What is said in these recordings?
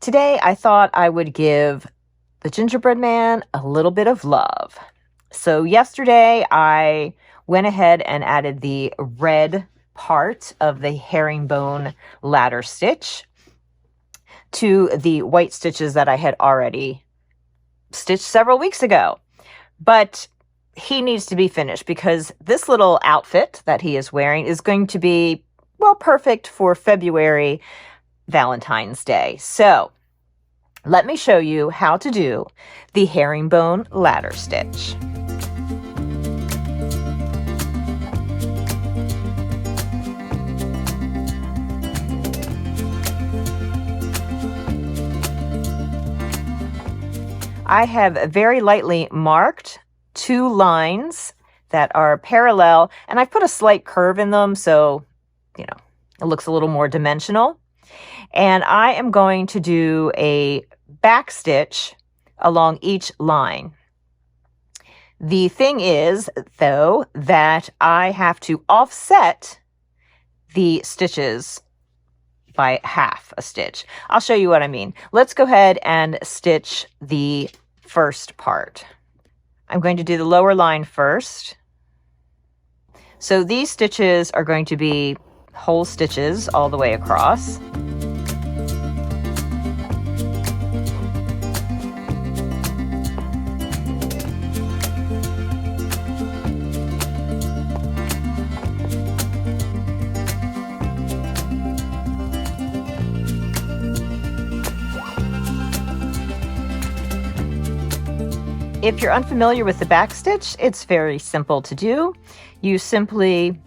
Today, I thought I would give the Gingerbread Man a little bit of love. So yesterday, I went ahead and added the red part of the herringbone ladder stitch to the white stitches that I had already stitched several weeks ago. But he needs to be finished because this little outfit that he is wearing is going to be, well, perfect for February Valentine's Day. So let me show you how to do the herringbone ladder stitch. I have very lightly marked 2 lines that are parallel, and I've put a slight curve in them so, it looks a little more dimensional. And I am going to do a backstitch along each line. The thing is, though, that I have to offset the stitches by half a stitch. I'll show you what I mean. Let's go ahead and stitch the first part. I'm going to do the lower line first. So these stitches are going to be whole stitches all the way across. If you're unfamiliar with the backstitch, it's very simple to do. You simply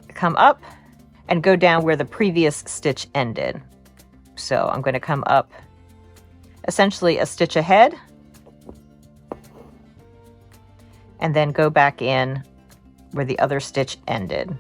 come up and go down where the previous stitch ended. So I'm going to come up essentially a stitch ahead and then go back in where the other stitch ended.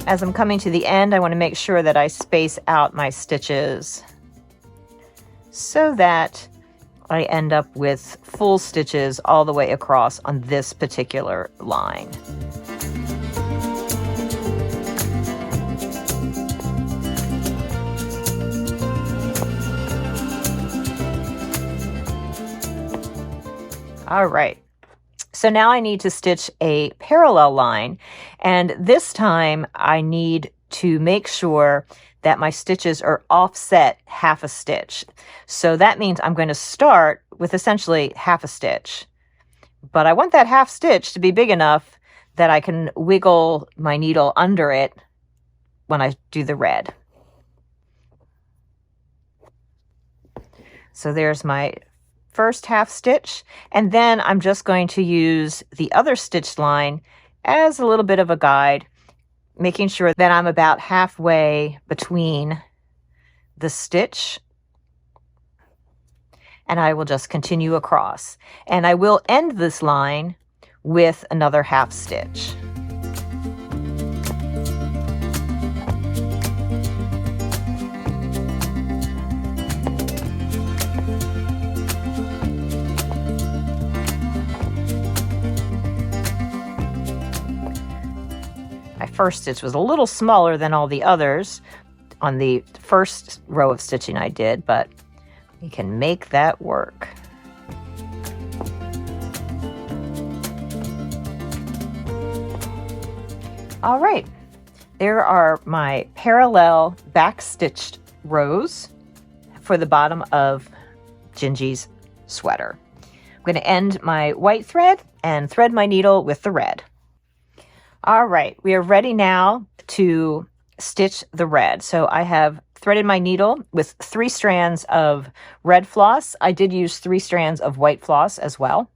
As I'm coming to the end, I want to make sure that I space out my stitches so that I end up with full stitches all the way across on this particular line. All right. So now I need to stitch a parallel line, and this time I need to make sure that my stitches are offset half a stitch. So that means I'm going to start with essentially half a stitch, but I want that half stitch to be big enough that I can wiggle my needle under it when I do the red. So there's my first half stitch, and then I'm just going to use the other stitch line as a little bit of a guide, making sure that I'm about halfway between the stitch, and I will just continue across. And I will end this line with another half stitch. My first stitch was a little smaller than all the others on the first row of stitching I did, but we can make that work. All right, there are my parallel back-stitched rows for the bottom of Gingy's sweater. I'm going to end my white thread and thread my needle with the red. All right, we are ready now to stitch the red. So I have threaded my needle with 3 strands of red floss. I did use 3 strands of white floss as well.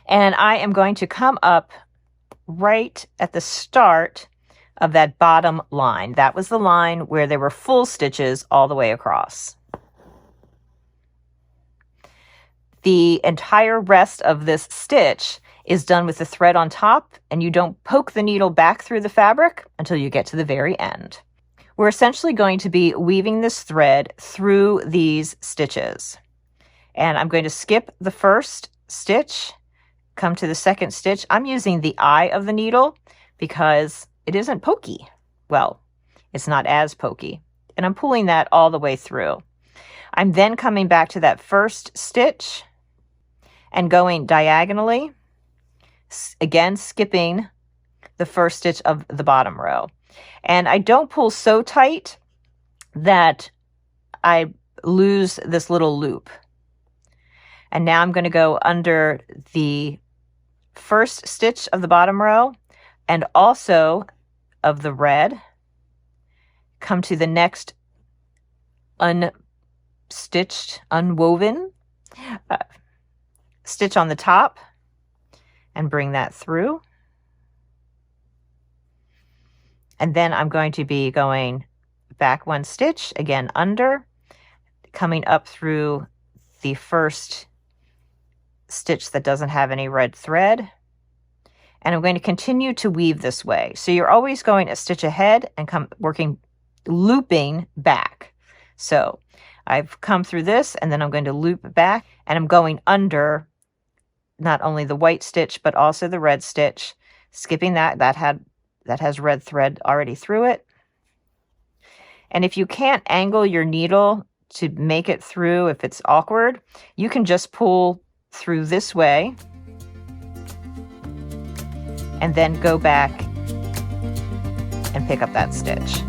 And I am going to come up right at the start of that bottom line. That was the line where there were full stitches all the way across. The entire rest of this stitch is done with the thread on top, and you don't poke the needle back through the fabric until you get to the very end. We're essentially going to be weaving this thread through these stitches. And I'm going to skip the first stitch, come to the second stitch. I'm using the eye of the needle because it isn't pokey. Well, it's not as pokey. And I'm pulling that all the way through. I'm then coming back to that first stitch and going diagonally, again skipping the first stitch of the bottom row. And I don't pull so tight that I lose this little loop. And now I'm going to go under the first stitch of the bottom row and also of the red, come to the next unstitched, unwoven stitch on the top and bring that through. And then I'm going to be going back one stitch, again under, coming up through the first stitch that doesn't have any red thread. And I'm going to continue to weave this way. So you're always going a stitch ahead and looping back. So I've come through this and then I'm going to loop back and I'm going under not only the white stitch, but also the red stitch, skipping that has red thread already through it. And if you can't angle your needle to make it through, if it's awkward, you can just pull through this way and then go back and pick up that stitch.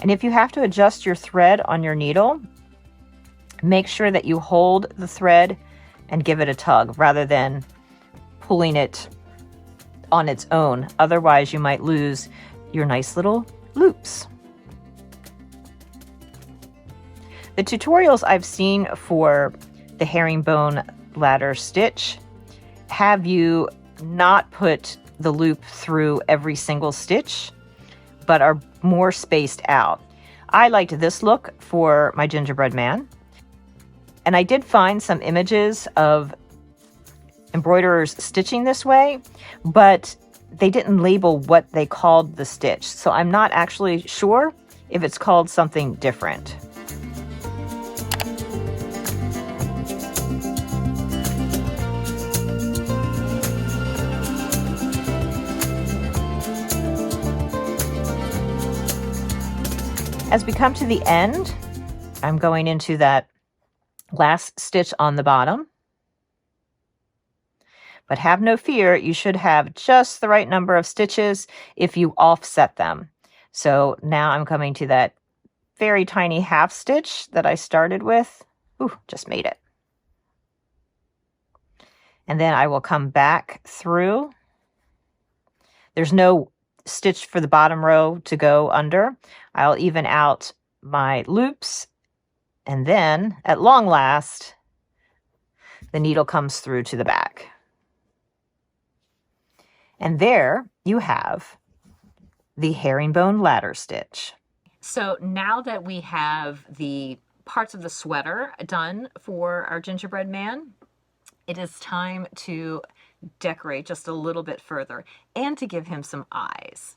And if you have to adjust your thread on your needle, make sure that you hold the thread and give it a tug rather than pulling it on its own. Otherwise, you might lose your nice little loops. The tutorials I've seen for the herringbone ladder stitch have you not put the loop through every single stitch, but are more spaced out. I liked this look for my gingerbread man. And I did find some images of embroiderers stitching this way, but they didn't label what they called the stitch. So I'm not actually sure if it's called something different. As we come to the end, I'm going into that last stitch on the bottom. But have no fear, you should have just the right number of stitches if you offset them. So now I'm coming to that very tiny half stitch that I started with. Ooh, just made it. And then I will come back through. There's no stitch for the bottom row to go under. I'll even out my loops, and then at long last the needle comes through to the back. And there you have the herringbone ladder stitch. So now that we have the parts of the sweater done for our gingerbread man, it is time to decorate just a little bit further and to give him some eyes.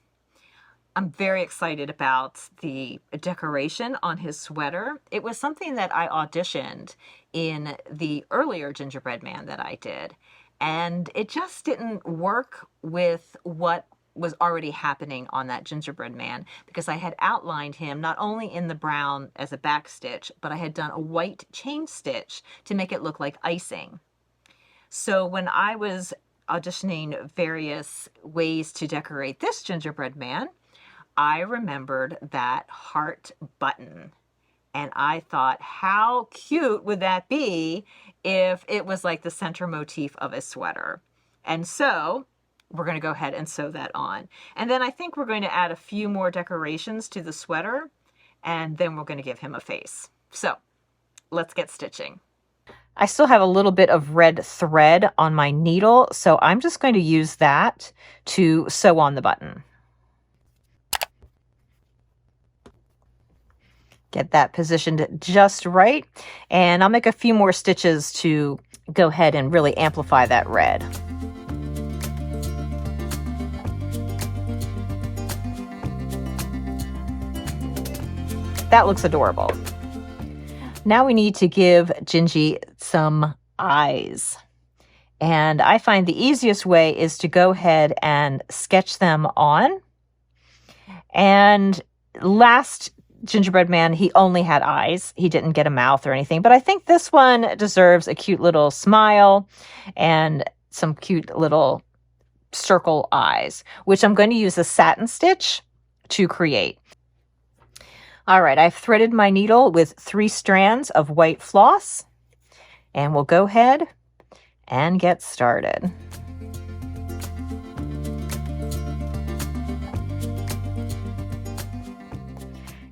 I'm very excited about the decoration on his sweater. It was something that I auditioned in the earlier gingerbread man that I did, and it just didn't work with what was already happening on that gingerbread man, because I had outlined him not only in the brown as a backstitch, but I had done a white chain stitch to make it look like icing. So when I was auditioning various ways to decorate this gingerbread man, I remembered that heart button. And I thought, how cute would that be if it was like the center motif of a sweater? And so we're going to go ahead and sew that on. And then I think we're going to add a few more decorations to the sweater, and then we're going to give him a face. So let's get stitching. I still have a little bit of red thread on my needle, so I'm just going to use that to sew on the button. Get that positioned just right, and I'll make a few more stitches to go ahead and really amplify that red. That looks adorable. Now we need to give Gingy some eyes. And I find the easiest way is to go ahead and sketch them on. And last Gingerbread Man, he only had eyes. He didn't get a mouth or anything. But I think this one deserves a cute little smile and some cute little circle eyes, which I'm going to use a satin stitch to create. All right, I've threaded my needle with 3 strands of white floss, and we'll go ahead and get started.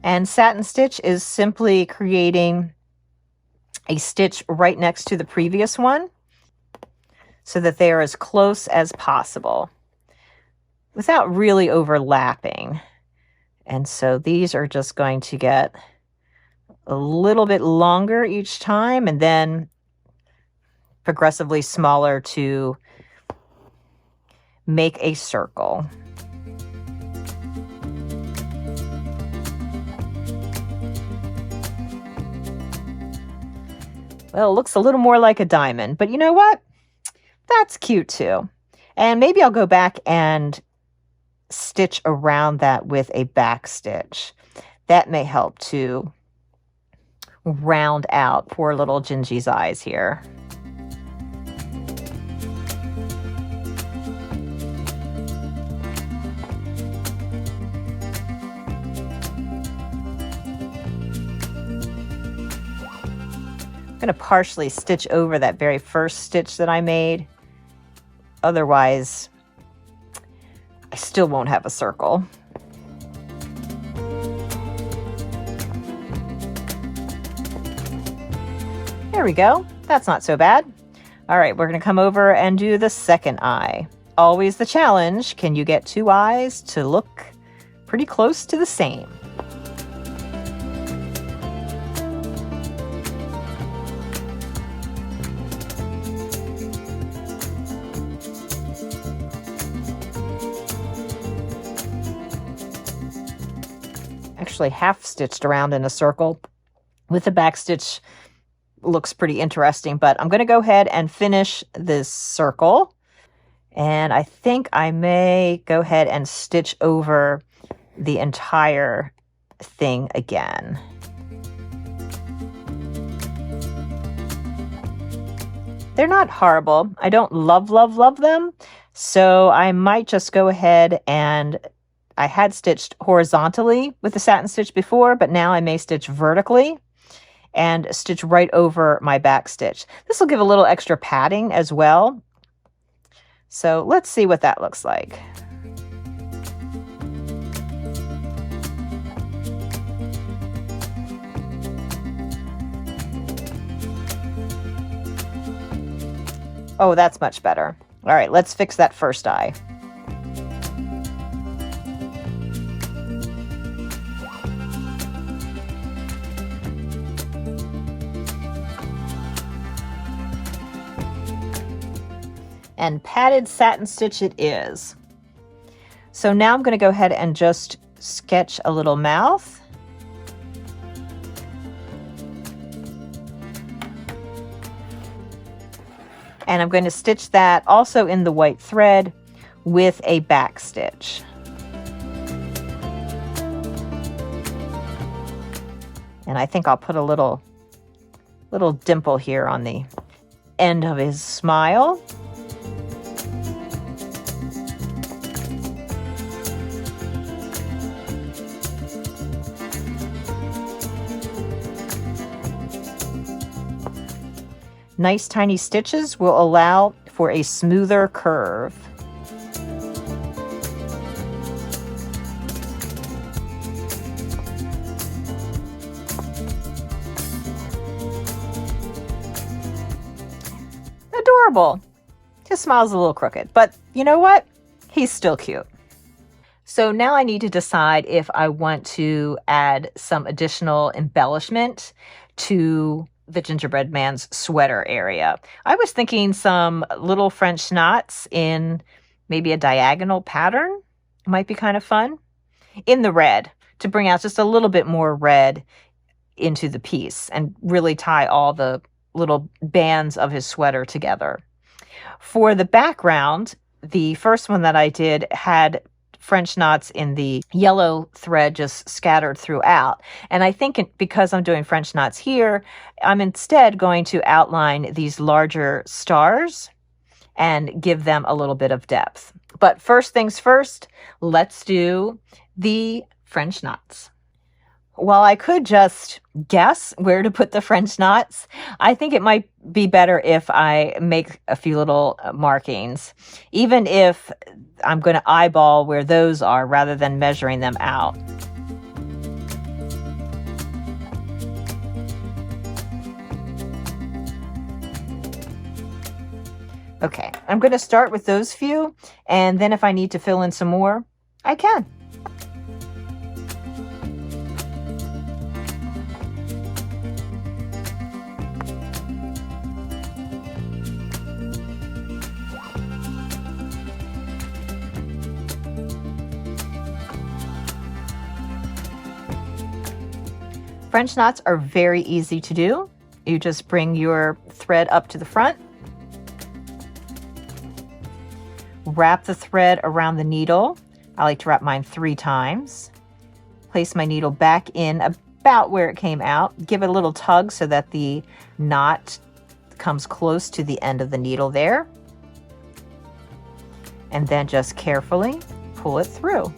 And satin stitch is simply creating a stitch right next to the previous one so that they are as close as possible without really overlapping. And so these are just going to get a little bit longer each time and then progressively smaller to make a circle. Well, it looks a little more like a diamond, but you know what? That's cute too. And maybe I'll go back and stitch around that with a backstitch. That may help to round out poor little Gingy's eyes here. I'm going to partially stitch over that very first stitch that I made. Otherwise, I still won't have a circle. There we go. That's not so bad. All right, we're going to come over and do the second eye. Always the challenge. Can you get 2 eyes to look pretty close to the same? Actually half stitched around in a circle with the back stitch looks pretty interesting, but I'm going to go ahead and finish this circle, and I think I may go ahead and stitch over the entire thing again. They're not horrible. I don't love them, so I might just go ahead and I had stitched horizontally with the satin stitch before, but now I may stitch vertically and stitch right over my back stitch. This will give a little extra padding as well. So let's see what that looks like. Oh, that's much better. All right, let's fix that first eye. And padded satin stitch it is. So now I'm going to go ahead and just sketch a little mouth. And I'm going to stitch that also in the white thread with a back stitch. And I think I'll put a little dimple here on the end of his smile. Nice tiny stitches will allow for a smoother curve. Adorable. His smile's a little crooked, but you know what? He's still cute. So now I need to decide if I want to add some additional embellishment to the Gingerbread Man's sweater area. I was thinking some little French knots in maybe a diagonal pattern might be kind of fun in the red to bring out just a little bit more red into the piece and really tie all the little bands of his sweater together. For the background, the first one that I did had French knots in the yellow thread just scattered throughout. And I think because I'm doing French knots here, I'm instead going to outline these larger stars and give them a little bit of depth. But first things first, let's do the French knots. While I could just guess where to put the French knots, I think it might be better if I make a few little markings, even if I'm going to eyeball where those are rather than measuring them out. Okay, I'm going to start with those few, and then if I need to fill in some more, I can. French knots are very easy to do. You just bring your thread up to the front, wrap the thread around the needle. I like to wrap mine 3 times. Place my needle back in about where it came out. Give it a little tug so that the knot comes close to the end of the needle there. And then just carefully pull it through.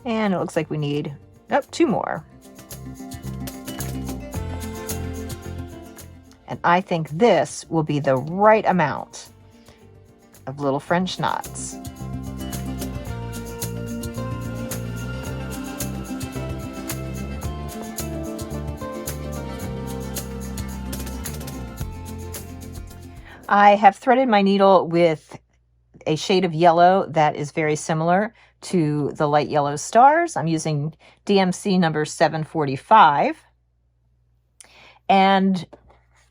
And it looks like we need 2 more. And I think this will be the right amount of little French knots. I have threaded my needle with a shade of yellow that is very similar to the light yellow stars. I'm using DMC number 745. And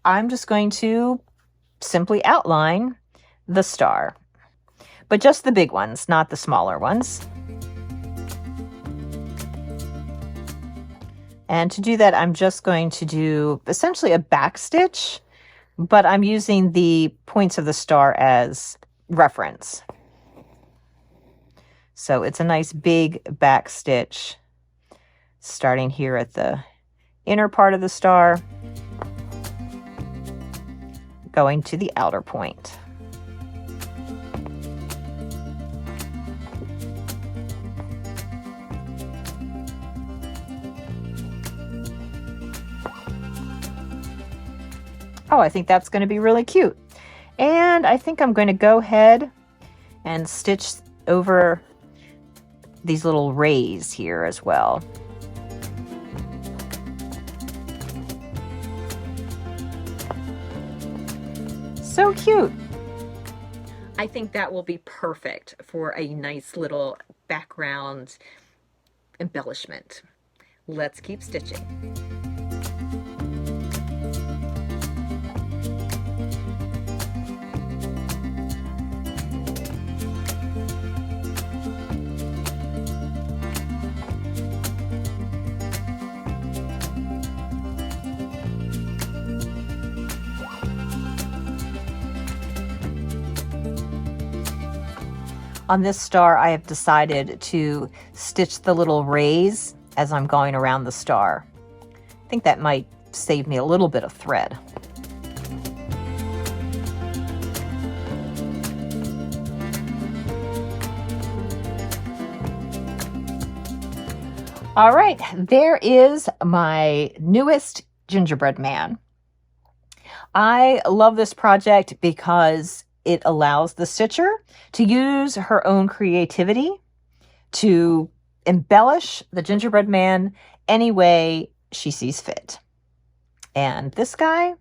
I'm just going to simply outline the star, but just the big ones, not the smaller ones. And to do that, I'm just going to do essentially a backstitch, but I'm using the points of the star as reference. So it's a nice big back stitch starting here at the inner part of the star, going to the outer point. Oh, I think that's going to be really cute. And I think I'm going to go ahead and stitch over these little rays here as well. So cute. I think that will be perfect for a nice little background embellishment. Let's keep stitching. On this star, I have decided to stitch the little rays as I'm going around the star. I think that might save me a little bit of thread. All right, there is my newest gingerbread man. I love this project because it allows the stitcher to use her own creativity to embellish the gingerbread man any way she sees fit. And this guy,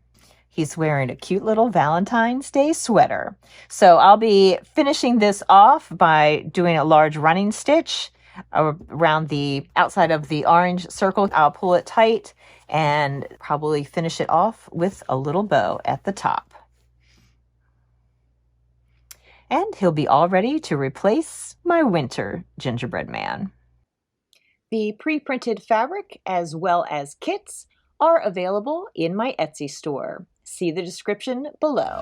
he's wearing a cute little Valentine's Day sweater. So I'll be finishing this off by doing a large running stitch around the outside of the orange circle. I'll pull it tight and probably finish it off with a little bow at the top. and he'll be all ready to replace my winter gingerbread man. The pre-printed fabric as well as kits are available in my Etsy store. See the description below.